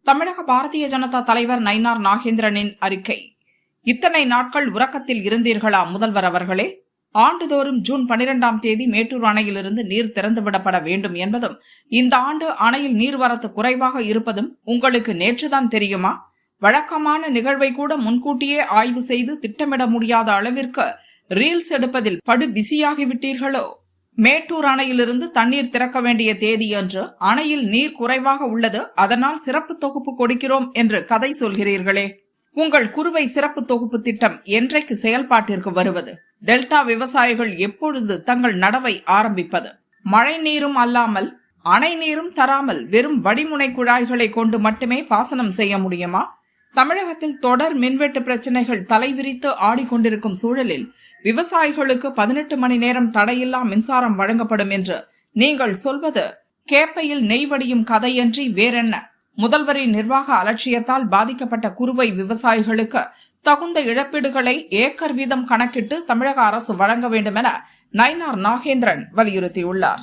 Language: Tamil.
தமிழக பாரதிய ஜனதா தலைவர் நயினார் நாகேந்திரனின் அறிக்கை. இத்தனை நாட்கள் உறக்கத்தில் இருந்தீர்களா முதல்வர் அவர்களே? ஆண்டுதோறும் ஜூன் 12ஆம் தேதி மேட்டூர் அணையிலிருந்து நீர் திறந்துவிடப்பட வேண்டும் என்பதும், இந்த ஆண்டு அணையில் நீர்வரத்து குறைவாக இருப்பதும் உங்களுக்கு நேற்றுதான் தெரியுமா? வழக்கமான நிகழ்வை கூட முன்கூட்டியே ஆய்வு செய்து திட்டமிட முடியாத அளவிற்கு ரீல்ஸ் எடுப்பதில் படு பிஸியாகிவிட்டீர்களோ? மேட்டூர் அணையிலிருந்து தண்ணீர் திறக்க வேண்டிய தேதியன்று அணையில் நீர் குறைவாக உள்ளது, அதனால் சிறப்பு தொகுப்பு கொடுக்கிறோம் என்று கதை சொல்கிறீர்களே. உங்கள் குறுவை சிறப்பு தொகுப்பு திட்டம் என்றைக்கு செயல்பாட்டிற்கு வருவது? டெல்டா விவசாயிகள் எப்பொழுது தங்கள் நடவை ஆரம்பிப்பது? மழை நீரும் அல்லாமல் அணை நீரும் தராமல் வெறும் வடிமுனை குழாய்களை கொண்டு மட்டுமே பாசனம் செய்ய முடியுமா? தமிழகத்தில் தொடர் மின்வெட்டு பிரச்சனைகள் தலைவிரித்து ஆடிக்கொண்டிருக்கும் சூழலில் விவசாயிகளுக்கு 18 மணி நேரம் தடையில்லா மின்சாரம் வழங்கப்படும் என்று நீங்கள் சொல்வது கேப்பையில் நெய்வடியும் கதையன்றி வேறென்ன? முதல்வரின் நிர்வாக அலட்சியத்தால் பாதிக்கப்பட்ட குறுவை விவசாயிகளுக்கு தகுந்த இழப்பீடுகளை ஏக்கர் வீதம் கணக்கிட்டு தமிழக அரசு வழங்க வேண்டும் என நயினார் நாகேந்திரன் வலியுறுத்தியுள்ளார்.